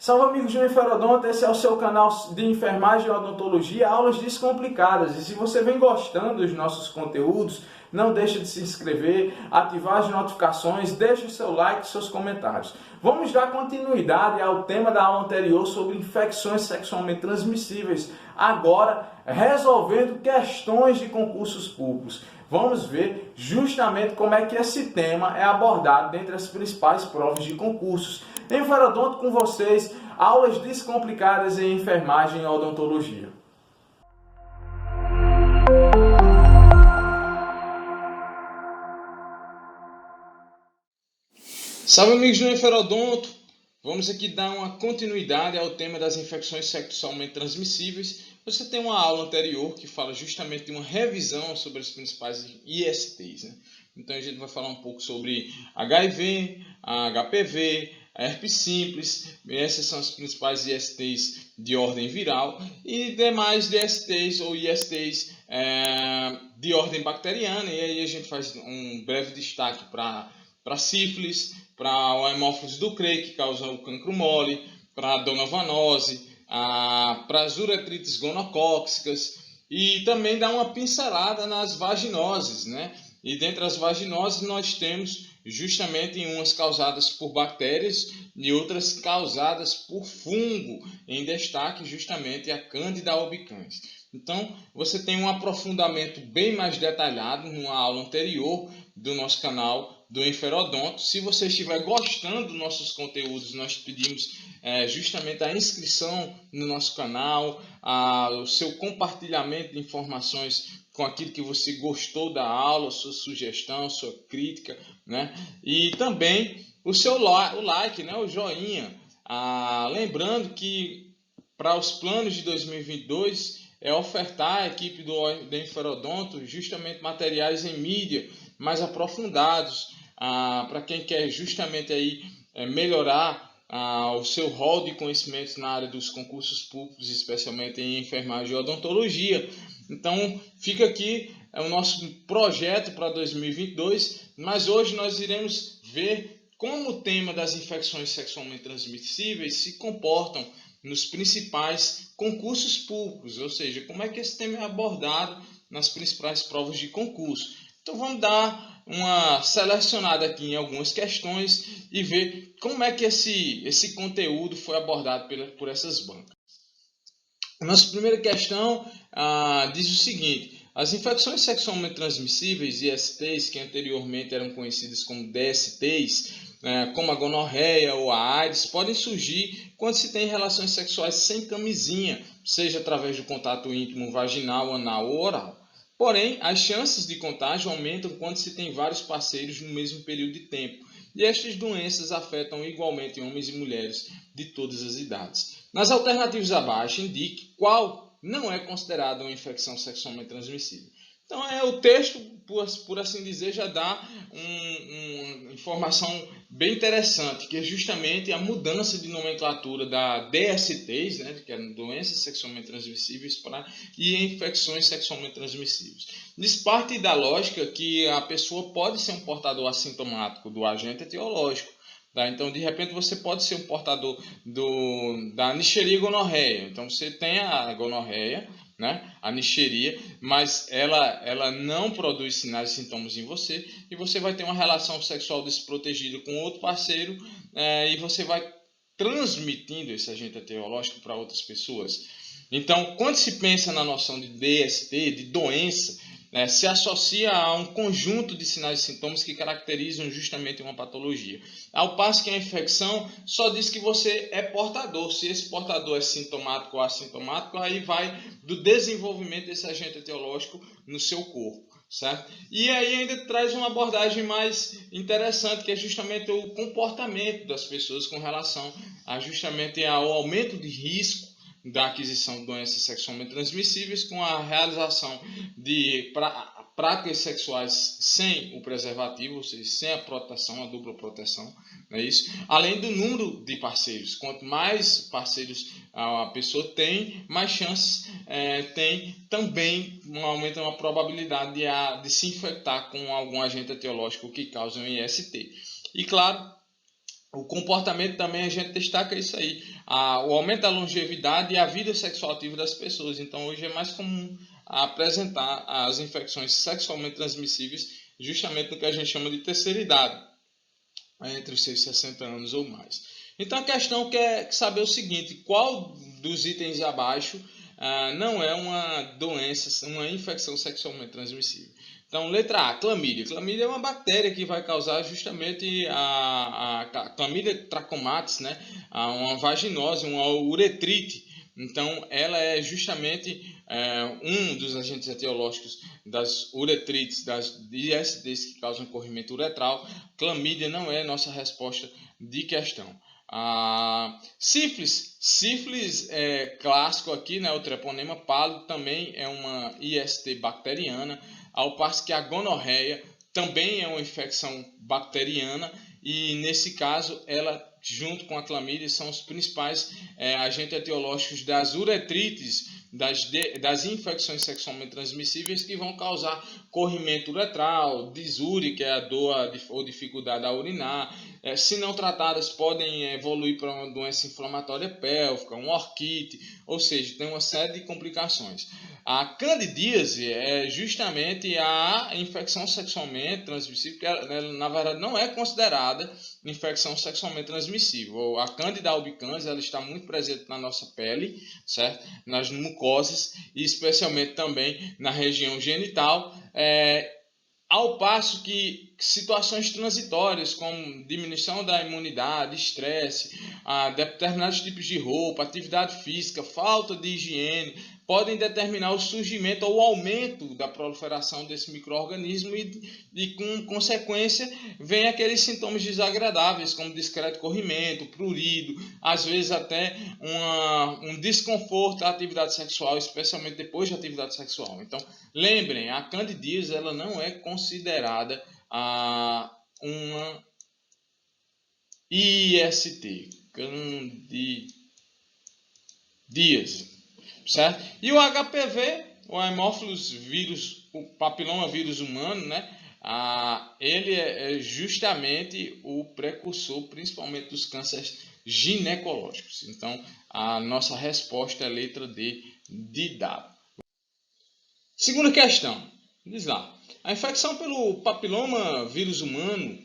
Salve amigos do Enferodonto, esse é o seu canal de enfermagem e odontologia, aulas descomplicadas. E se você vem gostando dos nossos conteúdos, não deixe de se inscrever, ativar as notificações, deixe o seu like e seus comentários. Vamos dar continuidade ao tema da aula anterior sobre infecções sexualmente transmissíveis, agora resolvendo questões de concursos públicos. Vamos ver justamente como é que esse tema é abordado dentre as principais provas de concursos. Enferodonto com vocês, aulas descomplicadas em enfermagem e odontologia. Salve amigos do Enferodonto! Vamos aqui dar uma continuidade ao tema das infecções sexualmente transmissíveis. Você tem uma aula anterior que fala justamente de uma revisão sobre as principais ISTs, né? Então a gente vai falar um pouco sobre HIV, HPV, herpes simples. Essas são as principais ISTs de ordem viral e demais DSTs ou ISTs de ordem bacteriana. E aí a gente faz um breve destaque para sífilis, para o hemófilos do Cray, que causa o cancro mole, para a donovanose, para as uretrites gonocócicas, e também dá uma pincelada nas vaginoses, né? E dentre as vaginoses nós temos justamente umas causadas por bactérias e outras causadas por fungo, em destaque justamente a Candida albicans. Então você tem um aprofundamento bem mais detalhado numa aula anterior do nosso canal do Enferodonto. Se você estiver gostando dos nossos conteúdos, nós pedimos justamente a inscrição no nosso canal, o seu compartilhamento de informações com aquilo que você gostou da aula, sua sugestão, sua crítica, né? E também o seu like, né? O joinha. Lembrando que para os planos de 2022 é ofertar à equipe do Enferodonto justamente materiais em mídia mais aprofundados, para quem quer justamente aí melhorar o seu rol de conhecimentos na área dos concursos públicos, especialmente em enfermagem e odontologia. Então fica aqui o nosso projeto para 2022, mas hoje nós iremos ver como o tema das infecções sexualmente transmissíveis se comportam nos principais concursos públicos, ou seja, como é que esse tema é abordado nas principais provas de concurso. Então vamos dar uma selecionada aqui em algumas questões e ver como é que esse conteúdo foi abordado por essas bancas. A nossa primeira questão diz o seguinte: as infecções sexualmente transmissíveis, ISTs, que anteriormente eram conhecidas como DSTs, como a gonorreia ou a AIDS, podem surgir quando se tem relações sexuais sem camisinha, seja através do contato íntimo vaginal, anal ou oral. Porém, as chances de contágio aumentam quando se tem vários parceiros no mesmo período de tempo, e estas doenças afetam igualmente homens e mulheres de todas as idades. Nas alternativas abaixo, indique qual não é considerada uma infecção sexualmente transmissível. Então, o texto, por assim dizer, já dá uma informação bem interessante, que é justamente a mudança de nomenclatura da DSTs, né, que eram doenças sexualmente transmissíveis, e infecções sexualmente transmissíveis. Diz parte da lógica que a pessoa pode ser um portador assintomático do agente etiológico. Então, de repente, você pode ser um portador da Neisseria gonorreia. Então, você tem a gonorreia, né, a Neisseria, mas ela não produz sinais e sintomas em você, e você vai ter uma relação sexual desprotegida com outro parceiro, e você vai transmitindo esse agente etiológico para outras pessoas. Então, quando se pensa na noção de DST, de doença, se associa a um conjunto de sinais e sintomas que caracterizam justamente uma patologia. Ao passo que a infecção só diz que você é portador. Se esse portador é sintomático ou assintomático, aí vai do desenvolvimento desse agente etiológico no seu corpo, certo? E aí ainda traz uma abordagem mais interessante, que é justamente o comportamento das pessoas com relação justamente ao aumento de risco da aquisição de doenças sexualmente transmissíveis com a realização de práticas sexuais sem o preservativo, ou seja, sem a proteção, a dupla proteção, não é isso? Além do número de parceiros. Quanto mais parceiros a pessoa tem, mais chances tem também aumenta a probabilidade de se infectar com algum agente etiológico que causa um IST. E claro, O comportamento também a gente destaca isso aí, o aumento da longevidade e a vida sexual ativa das pessoas. Então hoje é mais comum apresentar as infecções sexualmente transmissíveis justamente no que a gente chama de terceira idade, entre os seus 60 anos ou mais. Então a questão quer saber o seguinte: qual dos itens abaixo não é uma doença, uma infecção sexualmente transmissível? Então, letra A, clamídia. Clamídia é uma bactéria que vai causar justamente a clamídia trachomatis, né? Uma vaginose, uma uretrite. Então, ela é justamente um dos agentes etiológicos das uretrites, das ISDs que causam corrimento uretral. Clamídia não é nossa resposta de questão. Sífilis é clássico aqui, né? O treponema pálido também é uma IST bacteriana, ao passo que a gonorreia também é uma infecção bacteriana e nesse caso ela junto com a clamídia são os principais agentes etiológicos das uretrites, das infecções sexualmente transmissíveis que vão causar corrimento uretral, disúria, que é a dor ou dificuldade a urinar. Se não tratadas, podem evoluir para uma doença inflamatória pélvica, uma orquite, ou seja, tem uma série de complicações. A candidíase é justamente a infecção sexualmente transmissível, que ela, na verdade não é considerada infecção sexualmente transmissível. A Candida albicans ela está muito presente na nossa pele, certo? Nas mucosas e especialmente também na região genital. Ao passo que situações transitórias, como diminuição da imunidade, estresse, determinados tipos de roupa, atividade física, falta de higiene, podem determinar o surgimento ou o aumento da proliferação desse micro-organismo e com consequência, vem aqueles sintomas desagradáveis, como discreto corrimento, prurido, às vezes até um desconforto à atividade sexual, especialmente depois da atividade sexual. Então, lembrem, a candidíase ela não é considerada uma IST, candidíase, certo? E o HPV, o Haemophilus vírus, o papiloma vírus humano, né? Ele é justamente o precursor, principalmente dos cânceres ginecológicos. Então, a nossa resposta é a letra D, de dado. Segunda questão, diz lá. A infecção pelo papiloma vírus humano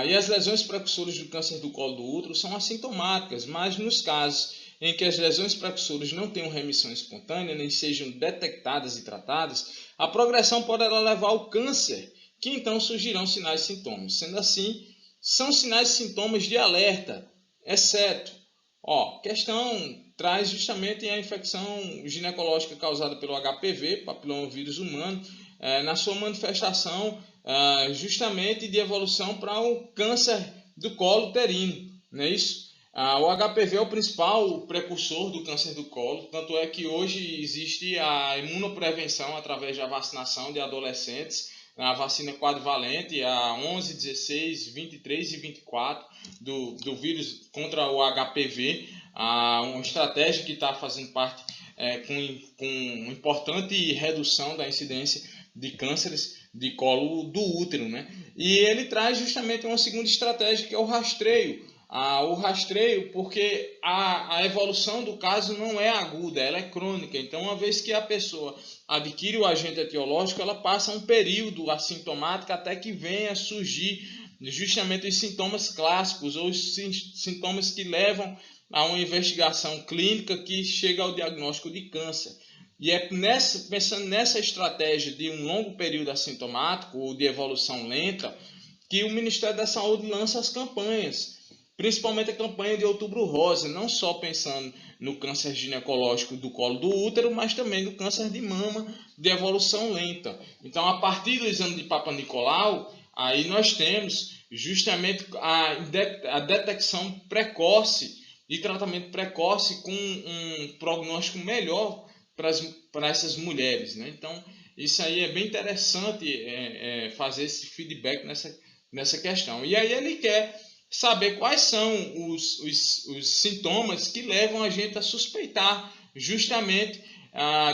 e as lesões precursoras do câncer do colo do útero são assintomáticas, mas nos casos em que as lesões precursoras não tenham remissão espontânea, nem sejam detectadas e tratadas, a progressão poderá levar ao câncer, que então surgirão sinais e sintomas. Sendo assim, são sinais e sintomas de alerta, exceto, questão traz justamente a infecção ginecológica causada pelo HPV, papilomavírus humano, na sua manifestação justamente de evolução para o câncer do colo uterino, não é isso? O HPV é o principal precursor do câncer do colo, tanto é que hoje existe a imunoprevenção através da vacinação de adolescentes, a vacina quadrivalente, a 11, 16, 23 e 24 do vírus contra o HPV, uma estratégia que está fazendo parte com importante redução da incidência de cânceres de colo do útero, né? E ele traz justamente uma segunda estratégia que é o rastreio. O rastreio, porque a evolução do caso não é aguda, ela é crônica. Então, uma vez que a pessoa adquire o agente etiológico, ela passa um período assintomático até que venha a surgir justamente os sintomas clássicos ou os sintomas que levam a uma investigação clínica que chega ao diagnóstico de câncer. E é pensando nessa estratégia de um longo período assintomático ou de evolução lenta que o Ministério da Saúde lança as campanhas, principalmente a campanha de Outubro Rosa, não só pensando no câncer ginecológico do colo do útero, mas também no câncer de mama de evolução lenta. Então, a partir do exame de Papa Nicolau, aí nós temos justamente a detecção precoce e tratamento precoce com um prognóstico melhor para essas mulheres, né? Então, isso aí é bem interessante fazer esse feedback nessa questão. E aí ele quer saber quais são os sintomas que levam a gente a suspeitar justamente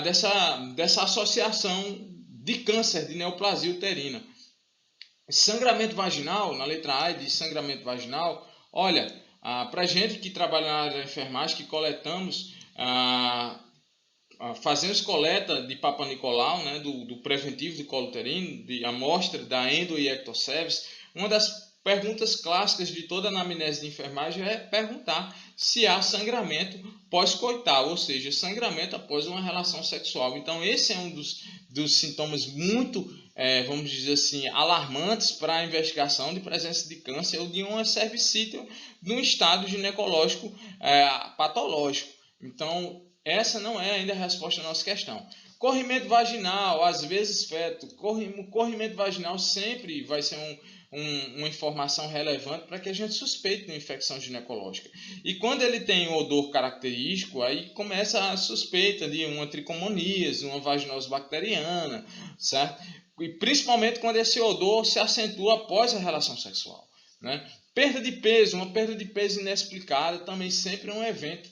dessa associação de câncer de neoplasia uterina. Sangramento vaginal, na letra A de sangramento vaginal, Olha, para a gente que trabalha na área da enfermagem, que coletamos, fazemos coleta de Papa Nicolau, né, do preventivo de colo uterino, de amostra da endo e ectocervix, uma das perguntas clássicas de toda a anamnese de enfermagem é perguntar se há sangramento pós-coital, ou seja, sangramento após uma relação sexual. Então, esse é um dos sintomas muito, vamos dizer assim, alarmantes para a investigação de presença de câncer ou de uma cervicite num estado ginecológico patológico. Então, essa não é ainda a resposta à nossa questão. Corrimento vaginal, às vezes feto. Corrimento vaginal sempre vai ser uma informação relevante para que a gente suspeite de uma infecção ginecológica. E quando ele tem um odor característico, aí começa a suspeita de uma tricomoníase, uma vaginose bacteriana, certo? E principalmente quando esse odor se acentua após a relação sexual, né? Perda de peso, uma perda de peso inexplicada também sempre é um evento,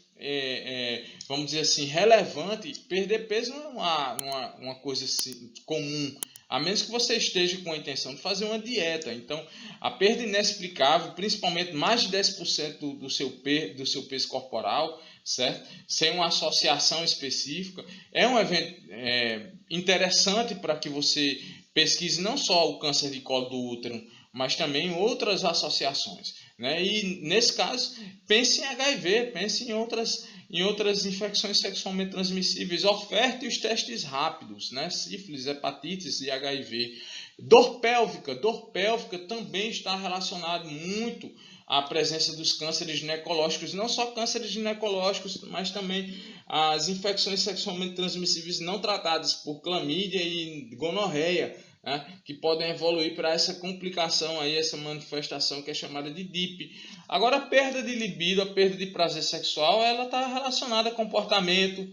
vamos dizer assim, relevante. Perder peso não é uma coisa assim, comum, a menos que você esteja com a intenção de fazer uma dieta. Então, a perda inexplicável, principalmente mais de 10% do seu peso corporal, certo? Sem uma associação específica, é um evento interessante para que você pesquise não só o câncer de colo do útero, mas também outras associações, né? E nesse caso, pense em HIV, pense em outras infecções sexualmente transmissíveis. Oferte os testes rápidos, né? Sífilis, hepatites e HIV. Dor pélvica também está relacionado muito à presença dos cânceres ginecológicos, não só cânceres ginecológicos, mas também as infecções sexualmente transmissíveis não tratadas por clamídia e gonorreia, né, que podem evoluir para essa complicação aí, essa manifestação que é chamada de DIP. Agora, a perda de libido, a perda de prazer sexual, ela está relacionada a comportamento,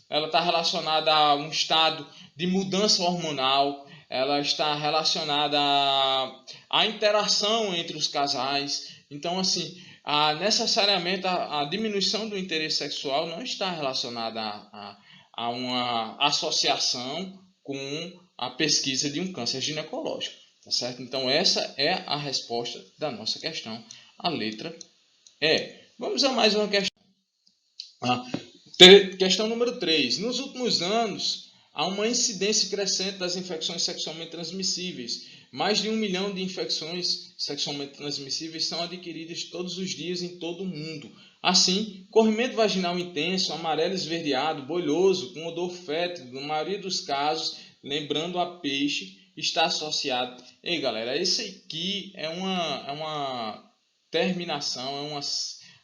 ela está relacionada a um estado de mudança hormonal, ela está relacionada à interação entre os casais. Então, assim, necessariamente a diminuição do interesse sexual não está relacionada a uma associação com a pesquisa de um câncer ginecológico, tá certo? Então, essa é a resposta da nossa questão, a letra E. Vamos a mais uma questão. Questão número 3. Nos últimos anos, há uma incidência crescente das infecções sexualmente transmissíveis. Mais de 1 milhão de infecções sexualmente transmissíveis são adquiridas todos os dias em todo o mundo. Assim, corrimento vaginal intenso, amarelo esverdeado, bolhoso, com odor fétido, na maioria dos casos, lembrando a peixe, está associado. Ei, galera, esse aqui é uma terminação,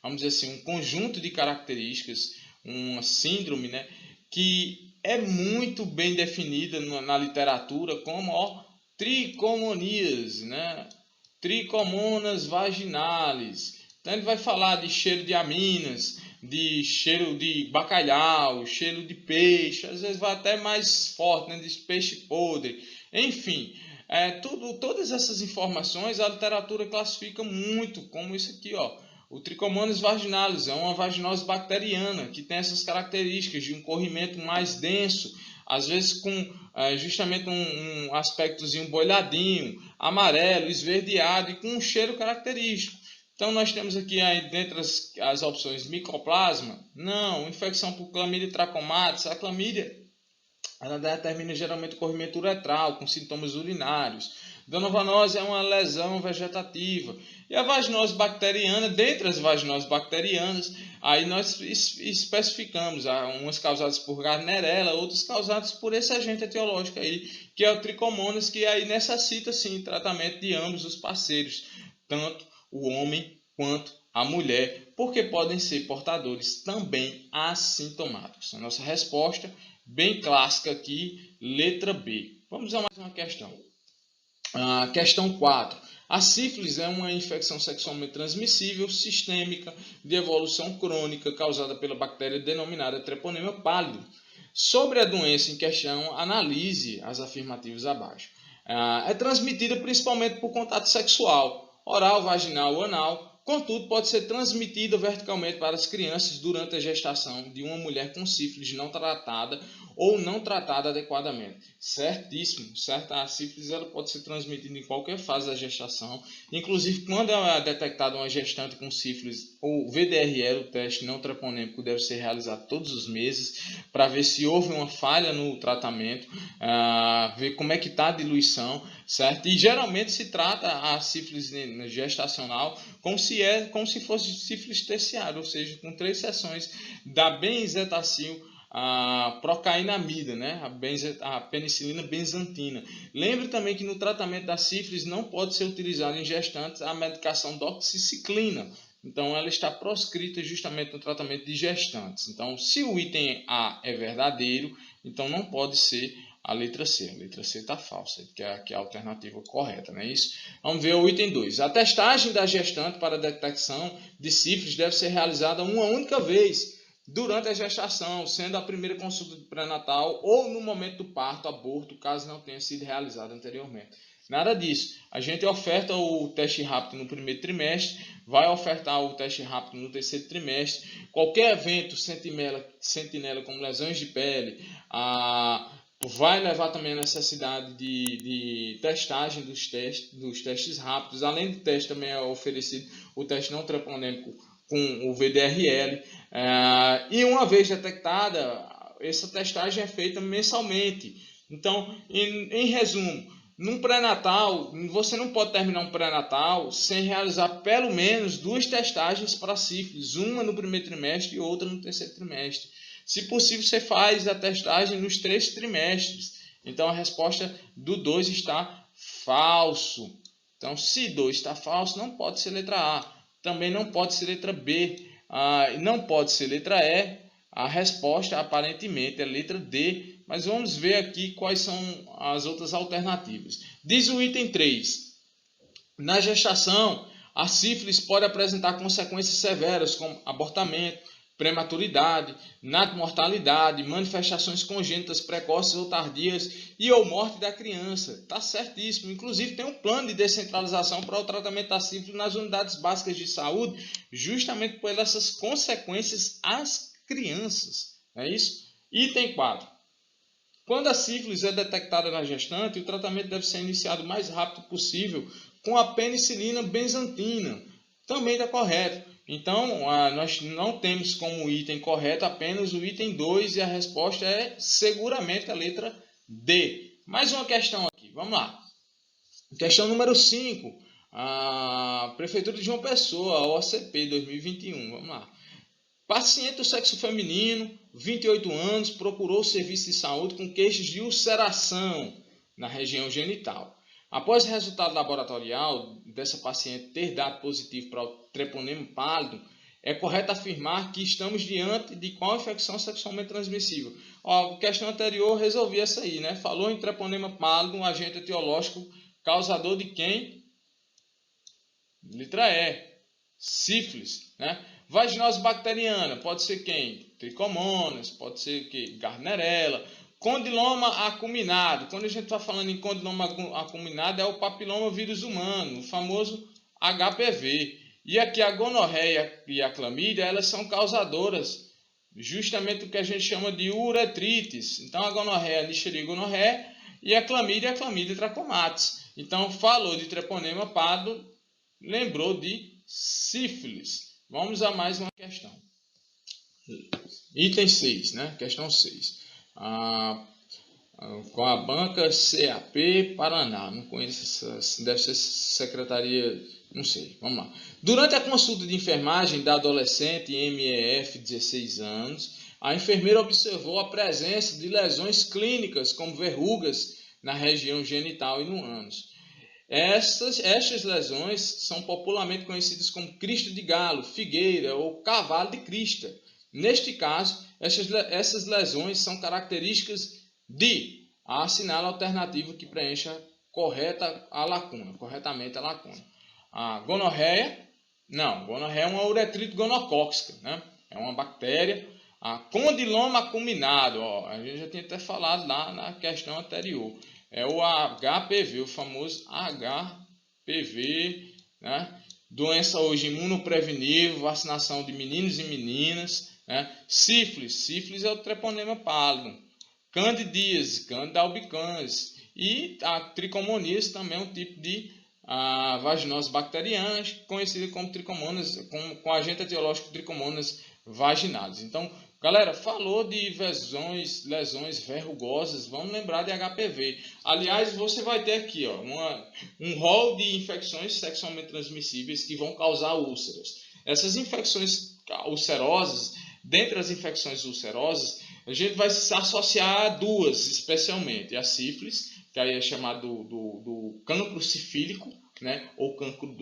vamos dizer assim, um conjunto de características, uma síndrome, né, que é muito bem definida na literatura como tricomoníase, né, tricomonas vaginalis. Então ele vai falar de cheiro de aminas, de cheiro de bacalhau, cheiro de peixe, às vezes vai até mais forte, né, de peixe podre. Enfim, todas essas informações a literatura classifica muito como isso aqui, ó. O Trichomonas vaginalis é uma vaginose bacteriana que tem essas características de um corrimento mais denso, às vezes com justamente um aspectozinho boiadinho, amarelo, esverdeado e com um cheiro característico. Então, nós temos aqui, dentre as opções, micoplasma, não, infecção por clamídia trachomatis. A clamídia, ela determina geralmente o corrimento uretral, com sintomas urinários. Donovanose é uma lesão vegetativa. E a vaginose bacteriana, dentre as vaginoses bacterianas, aí nós especificamos, umas causadas por Gardnerella, outras causadas por esse agente etiológico aí, que é o Trichomonas, que aí necessita sim tratamento de ambos os parceiros, tanto o homem quanto a mulher, porque podem ser portadores também assintomáticos. A nossa resposta, bem clássica aqui, letra B. Vamos a mais uma questão. Questão 4. A sífilis é uma infecção sexualmente transmissível sistêmica de evolução crônica causada pela bactéria denominada Treponema pálido. Sobre a doença em questão, analise as afirmativas abaixo. É transmitida principalmente por contato sexual, oral, vaginal ou anal, contudo pode ser transmitida verticalmente para as crianças durante a gestação de uma mulher com sífilis não tratada ou não tratada adequadamente. Certíssimo, certo? A sífilis ela pode ser transmitida em qualquer fase da gestação, inclusive quando é detectada uma gestante com sífilis, o VDRL, o teste não treponêmico, deve ser realizado todos os meses para ver se houve uma falha no tratamento, ver como é que está a diluição, certo? E geralmente se trata a sífilis gestacional como se fosse sífilis terciária, ou seja, com 3 sessões da benzetacil, a procainamida, né? A penicilina benzantina. Lembre também que no tratamento da sífilis não pode ser utilizada em gestantes a medicação doxiciclina. Então, ela está proscrita justamente no tratamento de gestantes. Então, se o item A é verdadeiro, então não pode ser a letra C. A letra C está falsa, que é a alternativa correta, não é isso? Vamos ver o item 2. A testagem da gestante para a detecção de sífilis deve ser realizada uma única vez durante a gestação, sendo a primeira consulta de pré-natal ou no momento do parto, aborto, caso não tenha sido realizado anteriormente. Nada disso. A gente oferta o teste rápido no primeiro trimestre, vai ofertar o teste rápido no terceiro trimestre. Qualquer evento sentinela como lesões de pele, vai levar também a necessidade de testagem dos testes rápidos. Além do teste, também é oferecido o teste não treponêmico com o VDRL. E uma vez detectada, essa testagem é feita mensalmente. Então, em resumo, num pré-natal, você não pode terminar um pré-natal sem realizar pelo menos 2 testagens para sífilis, uma no primeiro trimestre e outra no terceiro trimestre. Se possível, você faz a testagem nos 3 trimestres. Então, a resposta do 2 está falso. Então, se 2 está falso, não pode ser letra A. Também não pode ser letra B. Não pode ser letra E. A resposta, aparentemente, é letra D. Mas vamos ver aqui quais são as outras alternativas. Diz o item 3. Na gestação, a sífilis pode apresentar consequências severas, como abortamento, prematuridade, natimortalidade, manifestações congênitas precoces ou tardias e ou morte da criança. Está certíssimo. Inclusive tem um plano de descentralização para o tratamento da sífilis nas unidades básicas de saúde, justamente por essas consequências às crianças. É isso? Item 4. Quando a sífilis é detectada na gestante, o tratamento deve ser iniciado o mais rápido possível com a penicilina benzantina. Também está correto. Então, nós não temos como item correto apenas o item 2 e a resposta é seguramente a letra D. Mais uma questão aqui, vamos lá. Questão número 5. A Prefeitura de João Pessoa, OCP 2021, vamos lá. Paciente do sexo feminino, 28 anos, procurou o serviço de saúde com queixas de ulceração na região genital. Após o resultado laboratorial dessa paciente ter dado positivo para o treponema pálido, é correto afirmar que estamos diante de qual infecção sexualmente transmissível? A questão anterior resolvi essa aí, né? Falou em treponema pálido, um agente etiológico causador de quem? Letra E, sífilis, né? Vaginose bacteriana, pode ser quem? Tricomonas, pode ser o quê? Gardnerella. Condiloma acuminado. Quando a gente está falando em condiloma acuminado, é o papiloma vírus humano, o famoso HPV. E aqui a gonorreia e a clamídia, elas são causadoras, justamente o que a gente chama de uretrites. Então a gonorreia é a Neisseria gonorrhoeae e a clamídia é a Chlamydia trachomatis. Então falou de treponema pálido, lembrou de sífilis. Vamos a mais uma questão. Item 6, né? Questão 6. Com a banca CAP Paraná. Não conheço essa, deve ser secretaria, não sei. Vamos lá. Durante a consulta de enfermagem da adolescente MEF, 16 anos, a enfermeira observou a presença de lesões clínicas, como verrugas na região genital e no ânus. Estas lesões são popularmente conhecidas como crista de galo, figueira ou cavalo de crista. Neste caso, essas lesões são características de assinala a alternativa que preencha corretamente a lacuna. A gonorreia, não, gonorreia é uma uretrite gonocócica, né? É uma bactéria. A condiloma acuminado, a gente já tinha até falado lá na questão anterior. É o HPV, o famoso HPV, né? Doença hoje imunoprevenível, vacinação de meninos e meninas, né? Sífilis é o treponema pálido. candidíase, candida albicans, e a tricomoníase também é um tipo de vaginose bacteriana, conhecida como tricomonas, com agente etiológico tricomonas vaginalis. Então, galera, falou de lesões verrugosas, vamos lembrar de HPV. Aliás, você vai ter aqui um rol de infecções sexualmente transmissíveis que vão causar úlceras. Essas infecções ulcerosas, dentre as infecções ulcerosas, a gente vai se associar a duas, especialmente a sífilis, que aí é chamado do cancro sifílico, né, ou cancro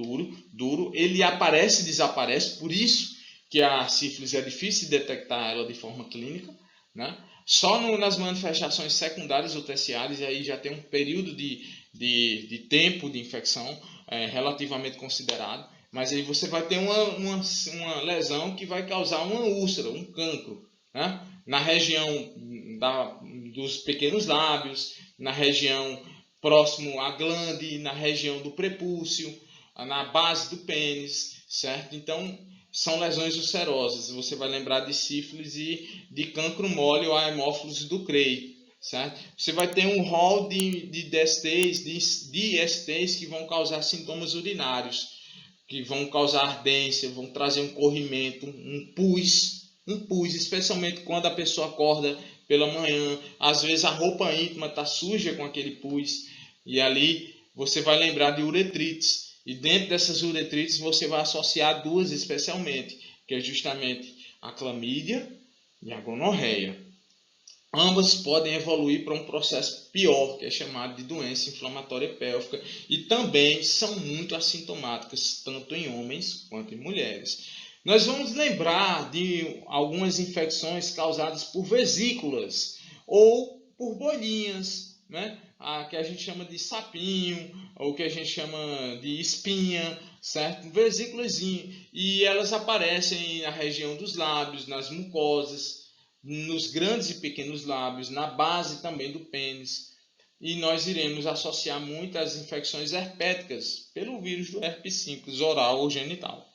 duro. Ele aparece e desaparece, por isso que a sífilis é difícil de detectar ela de forma clínica, né? Só nas manifestações secundárias ou terciárias, aí já tem um período de tempo de infecção relativamente considerado, mas aí você vai ter uma lesão que vai causar uma úlcera, um cancro, né? Na região dos pequenos lábios, na região próximo à glande, na região do prepúcio, na base do pênis, certo? Então, são lesões ulcerosas. Você vai lembrar de sífilis e de cancro mole ou a hemófilos do Cray, certo? Você vai ter um rol de DSTs, de ISTs que vão causar sintomas urinários, que vão causar ardência, vão trazer um corrimento, um pus, especialmente quando a pessoa acorda pela manhã. Às vezes a roupa íntima está suja com aquele pus, e ali você vai lembrar de uretrites. E dentro dessas uretrites você vai associar duas especialmente, que é justamente a clamídia e a gonorreia. Ambas podem evoluir para um processo pior, que é chamado de doença inflamatória pélvica, e também são muito assintomáticas, tanto em homens quanto em mulheres. Nós vamos lembrar de algumas infecções causadas por vesículas ou por bolinhas, né? Que a gente chama de sapinho, ou que a gente chama de espinha, certo? Vesículas, e elas aparecem na região dos lábios, nas mucosas, nos grandes e pequenos lábios, na base também do pênis. E nós iremos associar muitas infecções herpéticas pelo vírus do herpes simples, oral ou genital.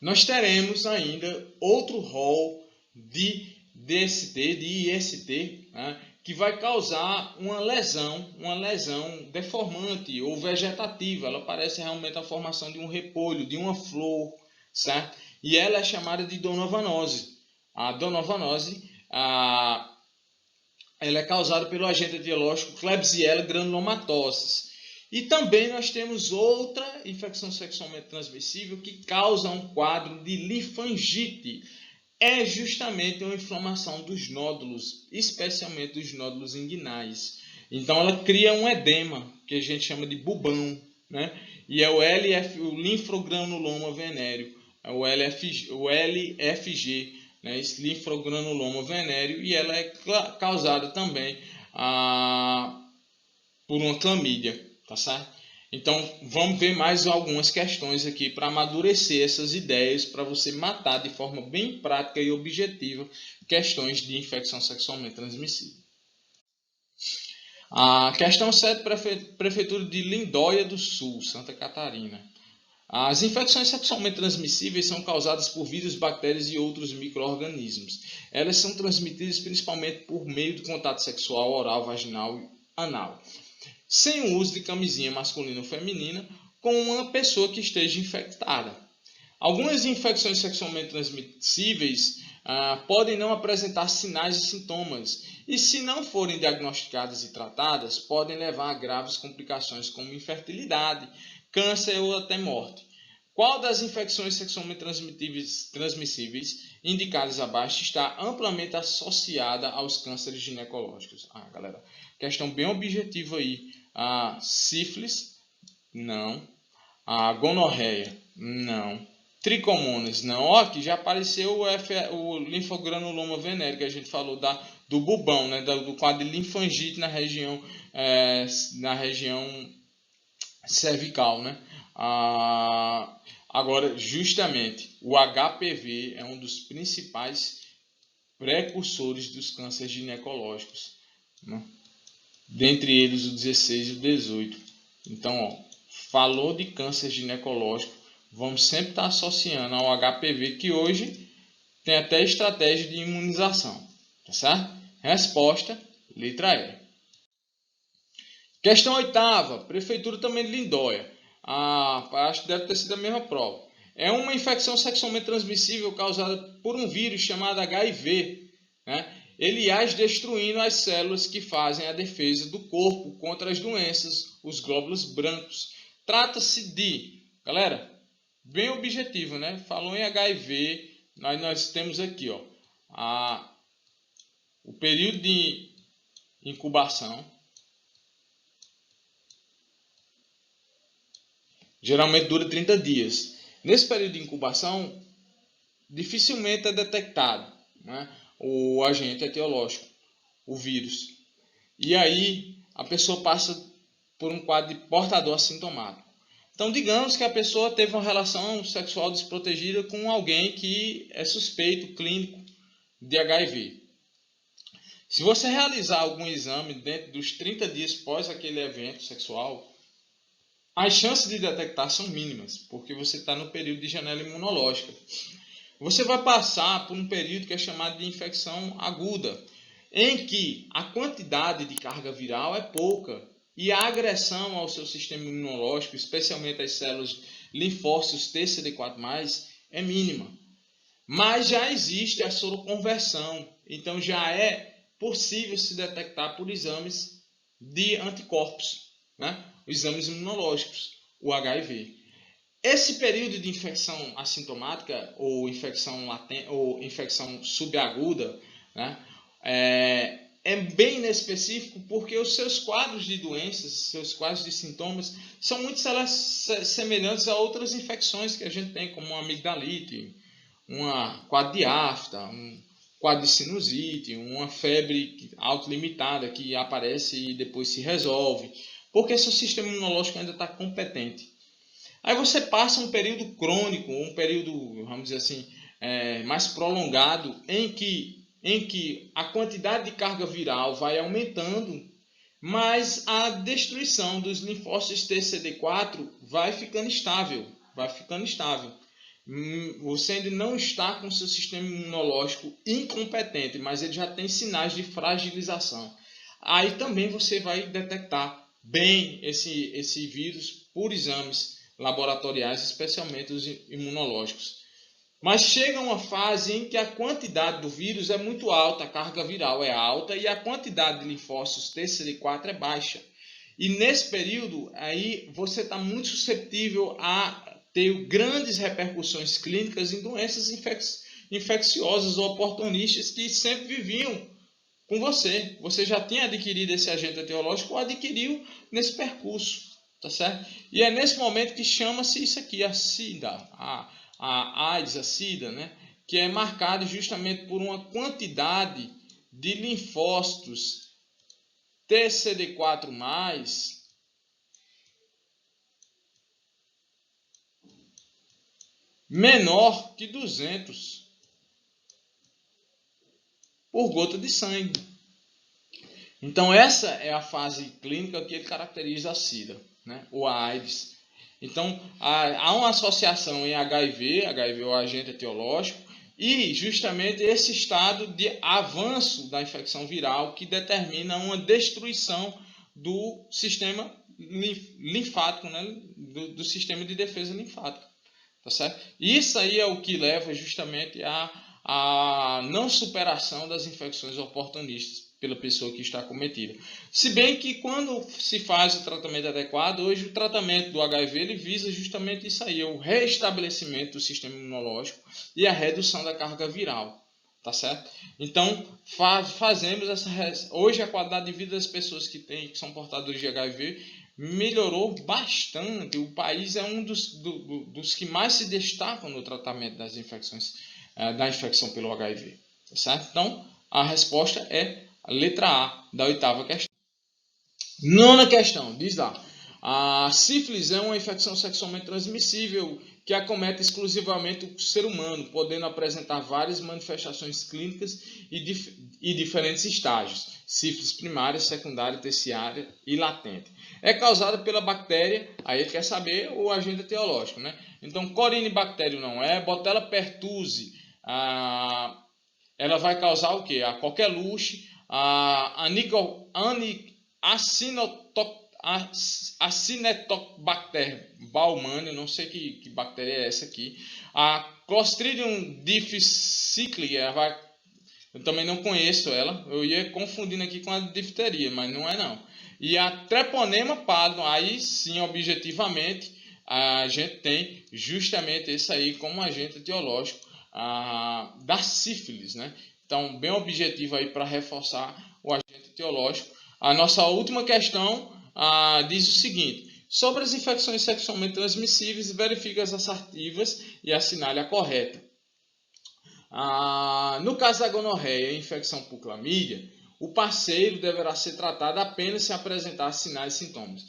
Nós teremos ainda outro rol de DST, de IST, né, que vai causar uma lesão deformante ou vegetativa. Ela parece realmente a formação de um repolho, de uma flor, certo? E ela é chamada de donovanose. A donovanose ela é causada pelo agente etiológico Klebsiella granulomatosis. E também nós temos outra infecção sexualmente transmissível que causa um quadro de linfangite. É justamente uma inflamação dos nódulos, especialmente dos nódulos inguinais. Então ela cria um edema, que a gente chama de bubão, né? E é o linfogranuloma venéreo, é o LFG, né? Esse linfogranuloma venéreo, e ela é causada também por uma clamídia. Tá certo? Então, vamos ver mais algumas questões aqui para amadurecer essas ideias, para você matar de forma bem prática e objetiva questões de infecção sexualmente transmissível. A questão 7, Prefeitura de Lindóia do Sul, Santa Catarina. As infecções sexualmente transmissíveis são causadas por vírus, bactérias e outros micro-organismos. Elas são transmitidas principalmente por meio do contato sexual, oral, vaginal e anal, sem o uso de camisinha masculina ou feminina, com uma pessoa que esteja infectada. Algumas infecções sexualmente transmissíveis podem não apresentar sinais e sintomas, e se não forem diagnosticadas e tratadas, podem levar a graves complicações como infertilidade, câncer ou até morte. Qual das infecções sexualmente transmissíveis indicadas abaixo está amplamente associada aos cânceres ginecológicos? Galera, questão bem objetiva aí. A sífilis, não. A gonorreia, não. Tricomonas, não. Aqui já apareceu o linfogranuloma venéreo, que a gente falou do bubão, né? Do quadro de linfangite na região cervical, né? Agora, justamente, o HPV é um dos principais precursores dos cânceres ginecológicos, né? Dentre eles o 16 e o 18. Então, falou de câncer ginecológico, vamos sempre estar associando ao HPV, que hoje tem até estratégia de imunização, tá certo? Resposta, letra E. Questão 8ª, Prefeitura também de Lindóia. Acho que deve ter sido a mesma prova. É uma infecção sexualmente transmissível causada por um vírus chamado HIV, né? Ele age destruindo as células que fazem a defesa do corpo contra as doenças, os glóbulos brancos. Trata-se de, galera, bem objetivo, né? Falou em HIV, nós temos aqui, ó, o período de incubação. Geralmente dura 30 dias. Nesse período de incubação, dificilmente é detectado, né, o agente etiológico, o vírus. E aí a pessoa passa por um quadro de portador assintomático. Então, digamos que a pessoa teve uma relação sexual desprotegida com alguém que é suspeito clínico de HIV. Se você realizar algum exame dentro dos 30 dias pós aquele evento sexual, as chances de detectar são mínimas, porque você está no período de janela imunológica. Você vai passar por um período que é chamado de infecção aguda, em que a quantidade de carga viral é pouca e a agressão ao seu sistema imunológico, especialmente às células linfócitos TCD4+, é mínima. Mas já existe a soroconversão, então já é possível se detectar por exames de anticorpos, né? Exames imunológicos, o HIV. Esse período de infecção assintomática ou infecção latente ou infecção subaguda, né, é bem inespecífico porque os seus quadros de doenças, seus quadros de sintomas são muito semelhantes a outras infecções que a gente tem, como uma amigdalite, uma quadro de afta, um quadro de sinusite, uma febre autolimitada que aparece e depois se resolve, porque seu sistema imunológico ainda está competente. Aí você passa um período crônico, um período, vamos dizer assim, mais prolongado, em que a quantidade de carga viral vai aumentando, mas a destruição dos linfócitos TCD4 vai ficando estável. Você ainda não está com seu sistema imunológico incompetente, mas ele já tem sinais de fragilização. Aí também você vai detectar bem esse vírus por exames laboratoriais, especialmente os imunológicos. Mas chega uma fase em que a quantidade do vírus é muito alta, a carga viral é alta e a quantidade de linfócitos TCD4 é baixa. E nesse período aí você está muito suscetível a ter grandes repercussões clínicas em doenças infecciosas ou oportunistas que sempre viviam com você. Você já tinha adquirido esse agente etiológico ou adquiriu nesse percurso, tá certo? E é nesse momento que chama-se isso aqui, a SIDA, a AIDS, a SIDA, né? Que é marcado justamente por uma quantidade de linfócitos TCD4+, menor que 200 por gota de sangue. Então essa é a fase clínica que ele caracteriza a SIDA, né? Ou a AIDS. Então há uma associação em HIV é o agente etiológico, e justamente esse estado de avanço da infecção viral que determina uma destruição do sistema linfático, né? do sistema de defesa linfática. Tá certo? Isso aí é o que leva justamente à não superação das infecções oportunistas pela pessoa que está acometida. Se bem que quando se faz o tratamento adequado, hoje o tratamento do HIV ele visa justamente isso aí, o restabelecimento do sistema imunológico e a redução da carga viral. Tá certo? Então, fazemos hoje a qualidade de vida das pessoas que são portadores de HIV melhorou bastante. O país é um dos que mais se destacam no tratamento das infecções, da infecção pelo HIV. Tá certo? Então, a resposta é a letra A da 8ª questão. 9ª questão, diz lá. A sífilis é uma infecção sexualmente transmissível que acomete exclusivamente o ser humano, podendo apresentar várias manifestações clínicas e diferentes estágios: sífilis primária, secundária, terciária e latente. É causada pela bactéria, aí ele quer saber o agente etiológico, né? Então, Corynebacterium não é, Botella pertussis, ela vai causar o quê? A coqueluche, Acinetobacter baumannii, não sei que bactéria é essa aqui. A Clostridium difficile, eu também não conheço ela, eu ia confundindo aqui com a difteria, mas não é não. E a Treponema pallidum, aí sim, objetivamente, a gente tem justamente esse aí como agente etiológico da sífilis, né? Então, bem objetivo aí para reforçar o agente etiológico. A nossa última questão diz o seguinte: sobre as infecções sexualmente transmissíveis, verifique as assertivas e assinale a correta. No caso da gonorreia e infecção por clamídia, o parceiro deverá ser tratado apenas se apresentar sinais e sintomas.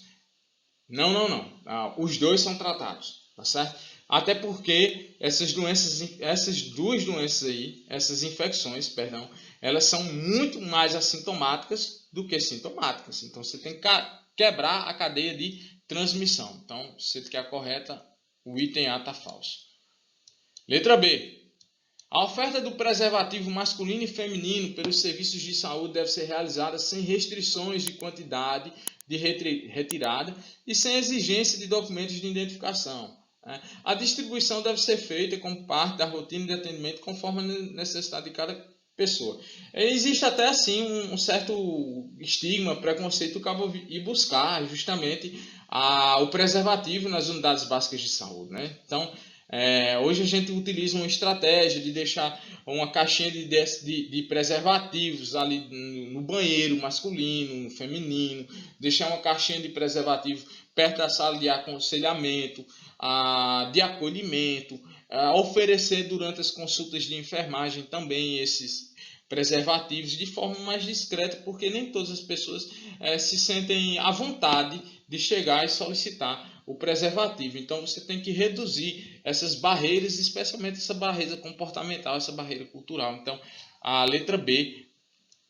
Não. Os dois são tratados, tá certo? Até porque essas duas doenças aí, essas infecções, perdão, elas são muito mais assintomáticas do que sintomáticas. Então você tem que quebrar a cadeia de transmissão. Então, se você quer a correta, o item A está falso. Letra B. A oferta do preservativo masculino e feminino pelos serviços de saúde deve ser realizada sem restrições de quantidade de retirada e sem exigência de documentos de identificação. A distribuição deve ser feita como parte da rotina de atendimento conforme a necessidade de cada pessoa. Existe até assim um certo estigma, preconceito que eu vou ir buscar justamente o preservativo nas unidades básicas de saúde, né? Então, hoje a gente utiliza uma estratégia de deixar uma caixinha de preservativos ali no banheiro masculino, feminino, deixar uma caixinha de preservativo perto da sala de aconselhamento, de acolhimento, oferecer durante as consultas de enfermagem também esses preservativos de forma mais discreta, porque nem todas as pessoas se sentem à vontade de chegar e solicitar o preservativo. Então você tem que reduzir essas barreiras, especialmente essa barreira comportamental, essa barreira cultural. Então a letra B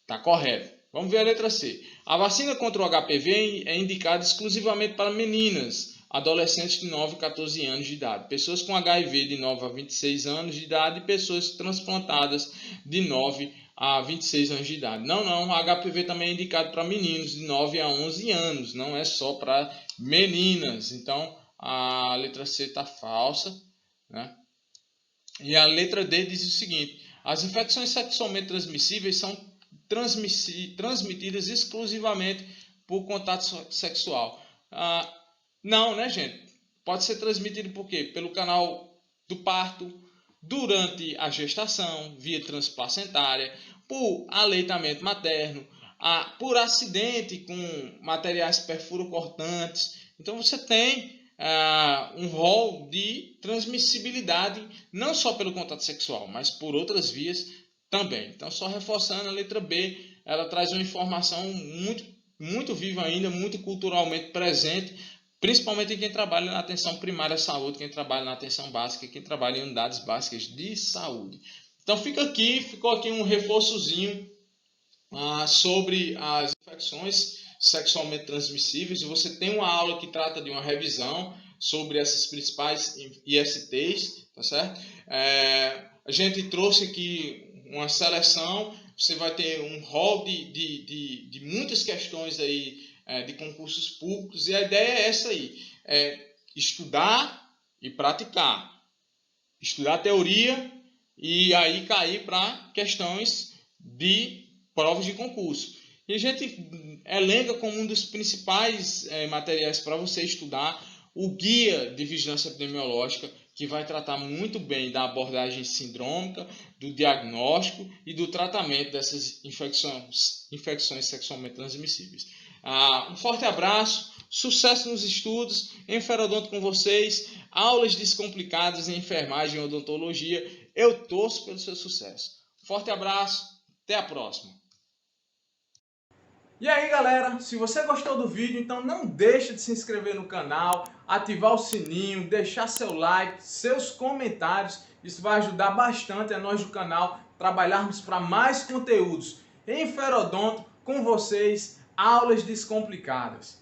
está correta. Vamos ver a letra C. A vacina contra o HPV é indicada exclusivamente para meninas, adolescentes de 9 a 14 anos de idade, pessoas com HIV de 9 a 26 anos de idade e pessoas transplantadas de 9 a 26 anos de idade. Não, a HPV também é indicado para meninos de 9 a 11 anos, não é só para meninas. Então a letra C está falsa, né? E a letra D diz o seguinte: as infecções sexualmente transmissíveis são transmitidas exclusivamente por contato sexual. Não, né, gente? Pode ser transmitido por quê? Pelo canal do parto, durante a gestação, via transplacentária, por aleitamento materno, por acidente com materiais perfurocortantes. Então você tem um rol de transmissibilidade, não só pelo contato sexual, mas por outras vias também. Então, só reforçando, a letra B, ela traz uma informação muito, muito viva ainda, muito culturalmente presente, principalmente em quem trabalha na atenção primária à saúde, quem trabalha na atenção básica, quem trabalha em unidades básicas de saúde. Então ficou aqui um reforçozinho sobre as infecções sexualmente transmissíveis. Você tem uma aula que trata de uma revisão sobre essas principais ISTs, tá certo? A gente trouxe aqui uma seleção, você vai ter um rol de muitas questões aí de concursos públicos, e a ideia é essa aí, estudar e praticar, estudar teoria e aí cair para questões de provas de concurso. E a gente elenca como um dos principais materiais para você estudar o Guia de Vigilância Epidemiológica, que vai tratar muito bem da abordagem sindrômica, do diagnóstico e do tratamento dessas infecções sexualmente transmissíveis. Um forte abraço, sucesso nos estudos, Enferodonto com vocês, aulas descomplicadas em enfermagem e odontologia. Eu torço pelo seu sucesso. Forte abraço, até a próxima. E aí galera, se você gostou do vídeo, então não deixe de se inscrever no canal, ativar o sininho, deixar seu like, seus comentários. Isso vai ajudar bastante a nós do canal trabalharmos para mais conteúdos. Enferodonto com vocês, aulas descomplicadas.